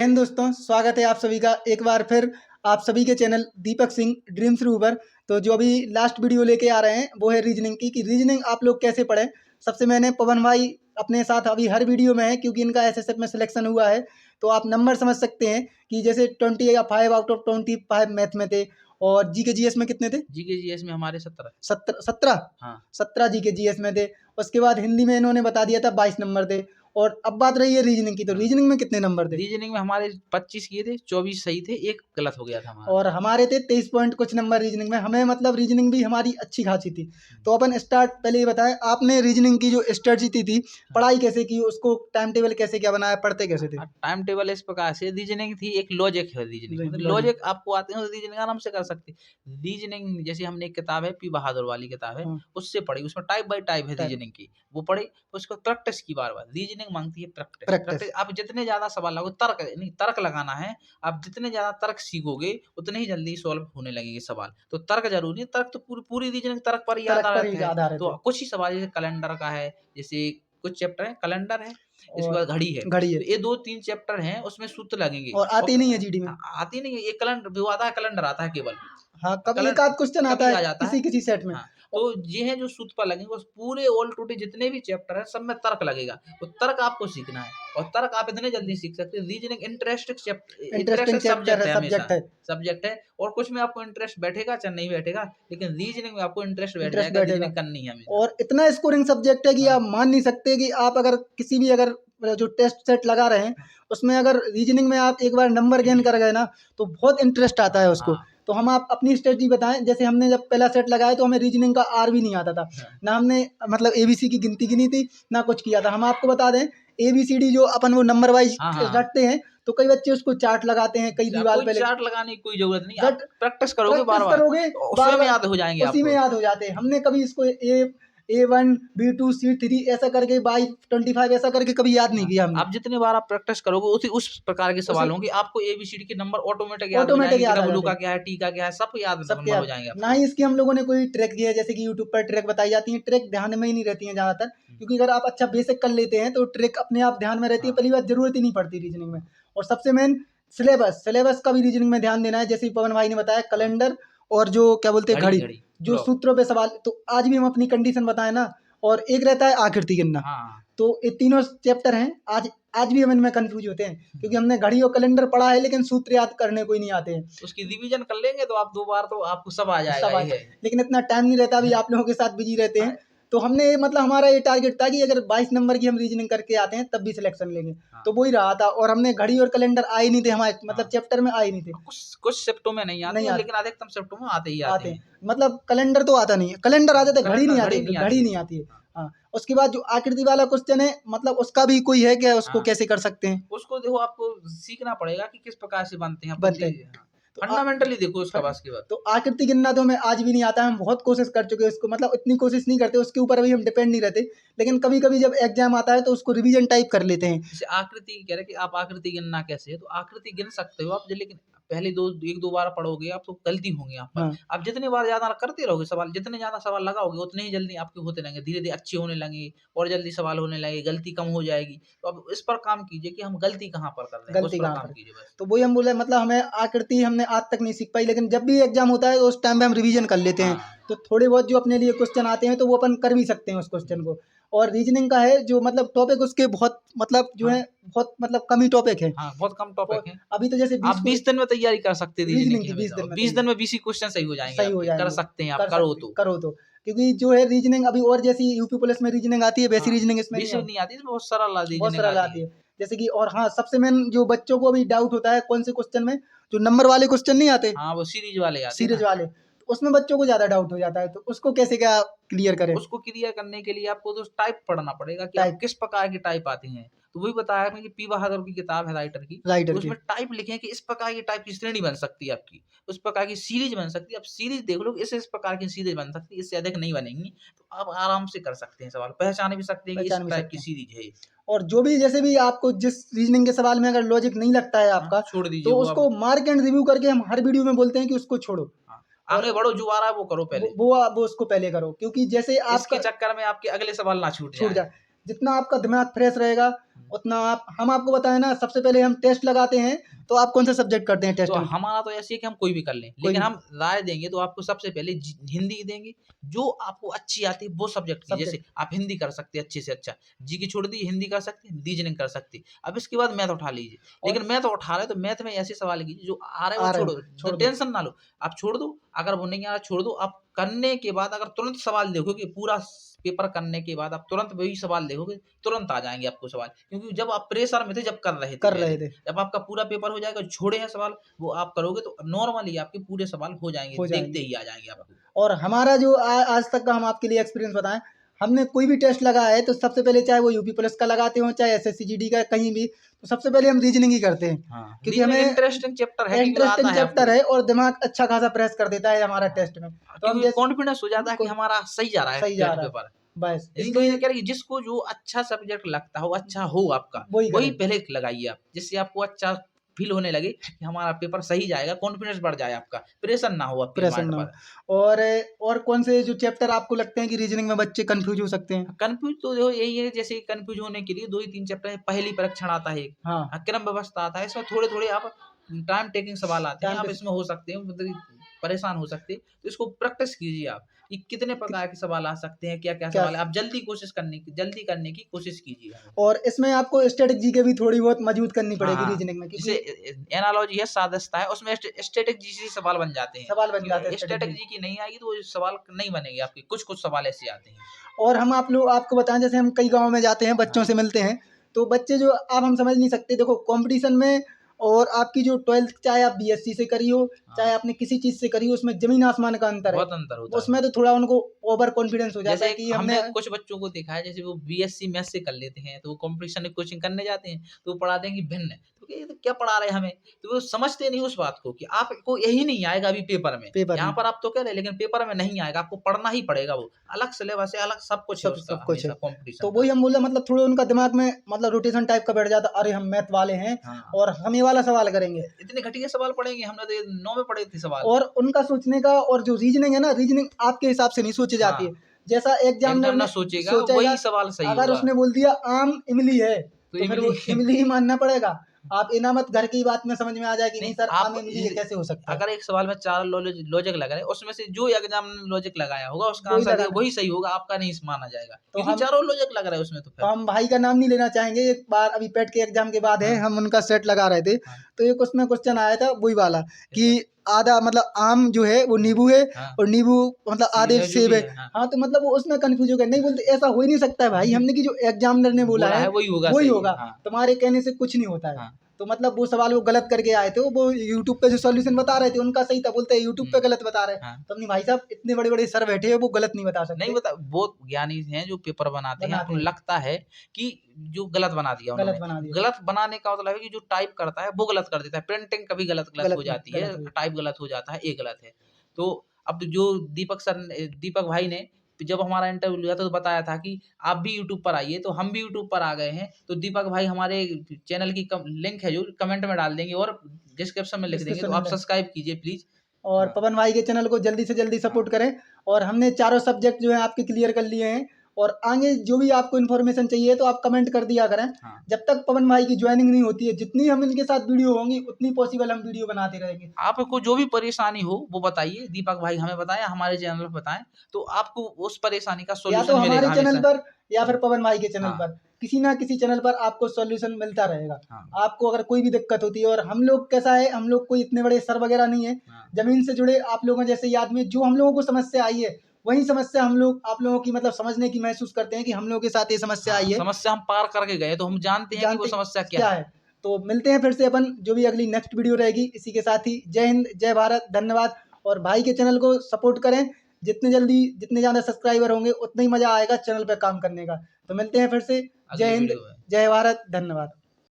दोस्तों, स्वागत है आप सभी का एक बार फिर आप सभी के channel Deepak Singh dreams through पर। तो जो अभी लास्ट वीडियो लेके आ रहे हैं वो है रीजनिंग की, कि रीजनिंग आप लोग कैसे पढ़ें। सबसे मैंने पवन भाई अपने साथ अभी हर वीडियो में है, क्योंकि इनका एसएसएफ में सिलेक्शन हुआ है। तो आप नंबर समझ सकते हैं कि जैसे 25 आउट ऑफ 25 मैथ में थे, और जी के जीएस में कितने थे? जीके जीएस में हमारे 17 17 हाँ 17 जी के जीएस में थे। उसके बाद हिंदी में इन्होंने बता दिया था 22 नंबर थे। और अब बात रही है रीजनिंग की, तो हाँ। रीजनिंग में कितने नंबर थे? रीजनिंग में हमारे 25 किए थे, 24 सही थे, एक गलत हो गया था हमारा। और हमारे थे 23 पॉइंट कुछ नंबर रीजनिंग में। हमें मतलब रीजनिंग भी हमारी अच्छी खासी थी। तो अपन स्टार्ट पहले ये बताएं, आपने रीजनिंग की जो स्ट्रेटजी थी, पढ़ाई कैसे की, उसको टाइम टेबल कैसे क्या बनाया, पढ़ते कैसे थे? टाइम टेबल इस प्रकार से, रीजनिंग थी, एक लॉजिक है रीजनिंग, मतलब लॉजिक आपको आते हैं तो रीजनिंग आराम से कर सकते। रीजनिंग जैसे हमने एक किताब है पी बहादुर वाली किताब है, उससे पढ़ी, उसमें टाइप बाय टाइप है रीजनिंग की, वो पढ़ी, उसको प्रैक्टिस की बार बार। रीजनिंग मांगती है प्रैक्टिस। आप जितने ज्यादा सवाल लगाओ, तर्क लगाना है, आप जितने ज्यादा तर्क सीखोगे उतने ही जल्दी सॉल्व होने लगेंगे सवाल। तो तर्क जरूरी है, तर्क तो पूरी रीजनिंग तर्क पर ही आधारित है। तो कुछ ही सवाल जैसे कैलेंडर का है, जैसे कुछ चैप्टर है, कैलेंडर है, इसके बाद घड़ी है, तो ये 2-3 चैप्टर हैं, उसमें सूत्र लगेंगे और आती नहीं है जीडी में। आती नहीं है, ये कैलेंडर वो आता है, कैलेंडर आता है केवल। हाँ, कभी एक आध क्वेश्चन आता है किसी किसी सेट में। हाँ, तो ये है जो सूत्र पर लगेंगे, उस पूरे ऑल टोटल जितने भी चैप्टर है सब में तर्क लगेगा। तो तर्क आपको सीखना है, और तर्क आप इतने जल्दी सीख सकते हैं। रीजनिंग इंटरेस्टिंग सब्जेक्ट है, हमेशा सब्जेक्ट है, और कुछ में आपको इंटरेस्ट बैठेगा चाहे नहीं बैठेगा, लेकिन रीजनिंग में आपको इंटरेस्ट बैठ जाएगा, रीजनिंग करनी है हमें। और इतना स्कोरिंग सब्जेक्ट है कि आप मान नहीं सकते कि आप अगर किसी भी अगर जो टेस्ट सेट लगा रहे हैं उसमें अगर रीजनिंग में आप एक बार नंबर गेन कर गए ना, तो बहुत इंटरेस्ट आता है उसको। तो हम आप अपनी स्ट्रेटजी बताएं। जैसे हमने जब पहला सेट लगाया तो हमें रीजनिंग का आर भी नहीं आता था, ना हमने मतलब एबीसी की गिनती गिनी थी, ना कुछ किया था। हम आपको बता दें, एबीसीडी जो अपन वो नंबर वाइज रटते हैं, तो कई बच्चे उसको चार्ट लगाते हैं, कई दीवार पे चार्ट लगाने की कोई जरूरत नहीं, आप प्रैक्टिस करोगे बार बार में याद हो जाएंगे, उसी में याद हो जाते हैं। हमने कभी इसको A1 B2 C3 ऐसा करके बाई 25 ऐसा करके कभी याद नहीं किया हमने। आप जितने बार आप प्रैक्टिस करोगे उस प्रकार के सवाल होंगे, आपको एबीसीडी के नंबर ऑटोमेटिक याद हो जाएंगे, डब्ल्यू का क्या है, टी का क्या है, सब याद हो जाएंगे। ना ही इसकी हम लोगों ने कोई ट्रैक किया है, जैसे कि यूट्यूब पर ट्रैक बताई जाती है, ट्रैक ध्यान में ही नहीं रहती है ज्यादातर, क्योंकि अगर आप अच्छा बेसिक कर लेते हैं तो ट्रैक अपने आप ध्यान में रहती है, पहली बात जरूरत ही नहीं पड़ती रीजनिंग में। और सबसे मेन सिलेबस का भी रीजनिंग में ध्यान देना है। जैसे पवन भाई ने बताया, कैलेंडर और जो क्या बोलते हैं घड़ी, जो सूत्रों पे सवाल। तो आज भी हम अपनी कंडीशन बताए ना, और एक रहता है आकृति गिनना। तो ये तीनों चैप्टर हैं। आज भी हम इनमें कंफ्यूज होते हैं, क्योंकि हमने घड़ी और कैलेंडर पढ़ा है, लेकिन सूत्र याद करने कोई नहीं आते हैं। उसकी रिवीजन कर लेंगे तो आप 2 बार तो आपको सब आ जाएगा। लेकिन इतना टाइम नहीं रहता, अभी आप लोगों के साथ बिजी रहते हैं। तो हमने मतलब हमारा ये टारगेट था कि अगर 22 नंबर की हम रीजनिंग करके आते हैं तब भी सिलेक्शन लेंगे। तो वही रहा था। और हमने घड़ी और कैलेंडर आए नहीं थे हमारे, मतलब चैप्टर में आए नहीं थे। कुछ शिफ्टों में नहीं आते, लेकिन अधिकतम शिफ्टों में आते हैं। मतलब कैलेंडर तो आता नहीं है, कैलेंडर आ जाता है, घड़ी नहीं आती, घड़ी नहीं आती है। हाँ, उसके बाद जो आकृति वाला क्वेश्चन है, मतलब उसका भी कोई है क्या, उसको कैसे कर सकते हैं? उसको देखो, आपको सीखना पड़ेगा कि किस प्रकार से बनते हैं, फंडामेंटली देखो उसका बस की बात। तो आकृति गिनना तो हमें आज भी नहीं आता है। हम बहुत कोशिश कर चुके हैं उसको, मतलब इतनी कोशिश नहीं करते, उसके ऊपर अभी हम डिपेंड नहीं रहते, लेकिन कभी कभी जब एग्जाम आता है तो उसको रिवीजन टाइप कर लेते हैं। जैसे आकृति कह रहे कि आप आकृति गिनना कैसे है, तो आकृति गिन सकते हो आप, लेकिन पहले 1-2 बार पढ़ोगे आप तो गलती होंगी आप पर। आप जितने बार ज्यादा करते रहोगे सवाल, जितने ज्यादा सवाल लगाओगे उतने ही जल्दी आपके होते रहेंगे, धीरे धीरे अच्छे होने लगेंगे, और जल्दी सवाल होने लगेंगे, गलती कम हो जाएगी। तो अब इस पर काम कीजिए कि हम गलती कहाँ पर कर रहे हैं, उस पर काम कीजिए बस। तो वही हम बोले, मतलब हमें आकृति हमने आज तक नहीं सीख पाई, लेकिन जब भी एग्जाम होता है तो उस टाइम पे हम रिवीजन कर लेते हैं। तो थोड़े बहुत जो अपने लिए क्वेश्चन आते हैं तो वो अपन कर भी सकते हैं उस क्वेश्चन को। और रीजनिंग का है जो मतलब टॉपिक उसके बहुत मतलब जो है बहुत मतलब कम ही टॉपिक है। बहुत कम टॉपिक है। अभी तो जैसे आप 20 दिन में तैयारी कर सकते हैं रीजनिंग की, 20 दिन में 20 ही क्वेश्चन सही हो जाएंगे, कर सकते हैं आप, करो तो। क्योंकि जो है रीजनिंग अभी, और जैसी यूपी पुलिस में रीजनिंग आती है वैसी रीजनिंग इसमें नहीं आती, बहुत सरल आती है। जैसे कि, और हाँ, सबसे मेन जो बच्चों को अभी डाउट होता है कौन से क्वेश्चन में, जो नंबर वाले क्वेश्चन नहीं आते, वो सीरीज वाले आते हैं, तो उसमें बच्चों को ज्यादा डाउट हो जाता है। तो उसको कैसे क्या क्लियर करें? उसको क्लियर करने के लिए आपको तो टाइप पढ़ना पड़ेगा कि आप किस प्रकार की टाइप आती हैं। तो वही बताया कि पी बहादुर की किताब है राइटर की, तो उसमें टाइप लिखे कि इस प्रकार की टाइप की श्रेणी बन सकती है आपकी, उस प्रकार की सीरीज बन सकती है। आप सीरीज देख लो, इस प्रकार की सीरीज बन सकती है, इससे अधिक नहीं बनेंगी। तो आप आराम से कर सकते हैं सवाल, पहचान भी सकते हैं कि इस टाइप की सीरीज है। और जो भी जैसे भी आपको जिस रीजनिंग के सवाल में अगर लॉजिक नहीं लगता है आपका, छोड़ दीजिए, तो उसको मार्क एंड रिव्यू करके हम हर वीडियो में बोलते हैं कि उसको छोड़ो, आगे बढ़ो, जो आ रहा है वो करो पहले, वो उसको पहले करो, क्योंकि जैसे आपके चक्कर में आपके अगले सवाल ना छूट जाए। जितना आपका दिमाग फ्रेश रहेगा उतना हम आपको बताएं ना, सबसे पहले हम टेस्ट लगाते हैं तो आप कौन सा सब्जेक्ट करते हैं टेस्ट तो में? हमारा तो ऐसे है कि हम कोई भी कर लें, लेकिन हम राय देंगे तो आपको सबसे पहले हिंदी देंगे, जो आपको अच्छी आती है वो सब्जेक्ट की। जैसे आप हिंदी कर सकते हैं अच्छे से अच्छा, जी की छोड़ दी, हिंदी कर सकते हैं, रीजनिंग कर सकते हैं। अब इसके बाद मैथ उठा लीजिए, लेकिन मैथ उठा रहे तो मैथ में ऐसे सवाल कीजिए जो आ रहे वो छोड़ दो, टेंशन ना लो, आप छोड़ दो। अगर वो नहीं आ रहा छोड़ दो, आप करने के बाद अगर तुरंत सवाल देखोगे, पूरा पेपर करने के बाद आप तुरंत वही सवाल देखोगे, तुरंत आ जाएंगे आपको सवाल, क्योंकि जब आप प्रेशर में थे, जब कर रहे थे, जब आपका पूरा पेपर हो जाएगा, छोड़े हैं सवाल, वो आप करोगे तो नॉर्मली आपके पूरे सवाल हो जाएंगे, देखते ही आ जाएंगे आपको। और हमारा जो आज तक का हम आपके लिए एक्सपीरियंस बताएं, हमने कोई भी टेस्ट लगाया है तो सबसे पहले, चाहे वो यूपी पुलिस का लगाते हो, चाहे एसएससी जीडी का, कहीं भी, तो सबसे पहले हम रीजनिंग ही करते हैं। हाँ, क्योंकि हमें इंटरेस्टिंग चैप्टर है, इंटरेस्टिंग चैप्टर है और दिमाग अच्छा खासा प्रेस कर देता है हमारा टेस्ट में, तो हम कॉन्फिडेंस हो जाता है कि हमारा सही जा रहा है पेपर। बस इसलिए कह रही जिसको जो अच्छा सब्जेक्ट लगता हो, अच्छा हो आपका, वही पहले लगाइए आप, जिससे आपको अच्छा फील होने लगे कि हमारा पेपर सही जाएगा, कॉन्फिडेंस बढ़ जाए आपका, प्रेशर ना हो आपके माइंड पर। और कौन से जो चैप्टर आपको लगते हैं कि रीजनिंग में बच्चे कंफ्यूज हो सकते हैं? कंफ्यूज तो देखो यही है, जैसे कंफ्यूज होने के लिए 2 ही 3 चैप्टर है। पहली परीक्षण आता है, क्रम व्यवस्था आता है, इसमें थोड़े-थोड़े आप टाइम टेकिंग सवाल आते हैं, आप इसमें हो सकते हैं, मतलब परेशान हो सकते हैं, तो इसको प्रैक्टिस कीजिए आप कि कितने प्रकार के सवाल आ सकते हैं, क्या-क्या सवाल है, आप जल्दी करने की कोशिश कीजिए। और इसमें आपको स्टैटिक जीके भी थोड़ी बहुत मजबूत करनी पड़ेगी रीजनिंग में, जैसे एनालॉजी है, सादस्ता है, उसमें स्टैटिक जी से सवाल बन जाते हैं। स्टैटिक जी की नहीं आएगी तो वो सवाल नहीं बनेंगे आपके, कुछ सवाल ऐसे आते हैं। और हम आपको बताएं, जैसे हम कई गाँव में जाते हैं, बच्चों से मिलते हैं, तो बच्चे जो अब हम समझ नहीं सकते, देखो कंपटीशन में, और आपकी जो 12th, चाहे आप बीएससी से करी हो, चाहे आपने किसी चीज से करी हो, उसमें जमीन आसमान का अंतर है, बहुत अंतर होता है उसमें तो थोड़ा उनको ओवर कॉन्फिडेंस हो जाता है कि हमने कुछ बच्चों को देखा है, जैसे वो बीएससी मैथ्स से कर लेते हैं, तो वो कंपटीशन में कोचिंग करने जाते हैं, तो वो पढ़ा देंगे भिन्न, तो ये तो क्या पढ़ा रहे हैं हमें, तो वो समझते नहीं उस बात को कि आपको यही नहीं आएगा अभी पेपर में, यहाँ पर आप तो कह रहे हैं, लेकिन पेपर में नहीं आएगा, आपको पढ़ना ही पड़ेगा, वो अलग सिलेबस है, अलग सब कुछ है उसका, हमेशा कंपटीशन। तो वही हम बोले, मतलब थोड़ा उनका दिमाग में मतलब रोटेशन टाइप का बैठ जाता, अरे हम मैथ वाले हैं और हम ये वाला सवाल करेंगे, इतने घटिया सवाल पढ़ेंगे, हमने तो 9 में पढ़े थे सवाल। और उनका सोचने का, और जो रीजनिंग है ना, रीजनिंग आपके हिसाब से नहीं सोची जाती है, जैसा एग्जामिनर ने सोचेगा वही सवाल सही होगा। अगर उसने बोल दिया आम इमली है, तो फिर वो इमली ही मानना पड़ेगा। आप इनामत घर की बात में समझ में आ जाए कि नहीं सर, आम इमली ये कैसे हो सकता है। अगर एक सवाल में 4 लॉजिक लग रहे हैं, उसमें से जो एग्जाम लॉजिक लगाया होगा उसका आंसर वही सही होगा, आपका नहीं माना जाएगा, क्योंकि चारों लॉजिक लग रहा है उसमें। तो हम भाई का नाम नहीं लेना चाहेंगे, एक बार अभी पेट के एग्जाम के बाद है, हम उनका सेट लगा रहे थे, तो एक उसमें क्वेश्चन आया था वही वाला कि आधा मतलब आम जो है वो नींबू है, और नींबू मतलब आधे सेब है। हाँ, तो मतलब वो उसमें कंफ्यूज हो गया, नहीं बोलते ऐसा हो ही नहीं सकता है भाई, हमने कि जो एग्जामिनर ने बोला है वही होगा, तुम्हारे कहने से कुछ नहीं होता है। तो मतलब वो सवाल वो गलत करके आए थे, वो यूट्यूब पे जो सॉल्यूशन बता रहे थे उनका सही था, बोलते हैं यूट्यूब पे गलत बता रहे हैं। तो अपनी भाई साहब इतने बड़े बड़े सर बैठे हैं, वो गलत नहीं बता सकते। नहीं बता, वो ज्ञानी हैं जो पेपर बनाते हैं, उनको लगता है कि जो गलत बना दिया उन्होंने, गलत बनाने का मतलब है कि जो टाइप करता है वो गलत कर देता है, प्रिंटिंग कभी गलत हो जाती है, टाइप गलत हो जाता है, ये गलत है। तो अब जो दीपक भाई ने जब हमारा इंटरव्यू लिया था तो बताया था कि आप भी यूट्यूब पर आइए, तो हम भी यूट्यूब पर आ गए हैं। तो दीपक भाई हमारे चैनल की लिंक है जो कमेंट में डाल देंगे और डिस्क्रिप्शन में लिख देंगे, तो आप सब्सक्राइब कीजिए प्लीज। और पवन भाई के चैनल को जल्दी से जल्दी सपोर्ट करें। और हमने चारों सब्जेक्ट जो है आपके क्लियर कर लिए हैं, और आगे जो भी आपको इन्फॉर्मेशन चाहिए तो आप कमेंट कर दिया करें। जब तक पवन भाई की ज्वाइनिंग नहीं होती है, जितनी हम इनके साथ वीडियो होंगी उतनी पॉसिबल हम वीडियो बनाते रहेंगे। आपको जो भी परेशानी हो वो बताइए, दीपक भाई हमें बताएं, हमारे चैनल पर बताएं, तो आपको उस परेशानी का सॉल्यूशन या तो हमारे चैनल पर या फिर पवन भाई के चैनल पर, किसी ना किसी चैनल पर आपको सॉल्यूशन मिलता रहेगा। आपको अगर कोई भी दिक्कत होती है, और हम लोग कैसा है, हम लोग कोई इतने बड़े सर वगैरह नहीं है, जमीन से जुड़े आप लोगों जैसे आदमी, जो हम लोगों को समस्या आई है वही समस्या हम लोग आप लोगों की मतलब समझने की महसूस करते हैं कि हम लोगों के साथ ये समस्या आई है, समस्या हम पार करके गए, तो हम जानते हैं कि वो समस्या क्या है। तो मिलते हैं फिर से अपन जो भी अगली नेक्स्ट वीडियो रहेगी, इसी के साथ ही जय हिंद, जय भारत, धन्यवाद। और भाई के चैनल को सपोर्ट करें, जितने ज़्यादा सब्सक्राइबर होंगे उतना ही मजा आएगा चैनल पे काम करने का। तो मिलते हैं फिर से, जय हिंद, जय भारत, धन्यवाद।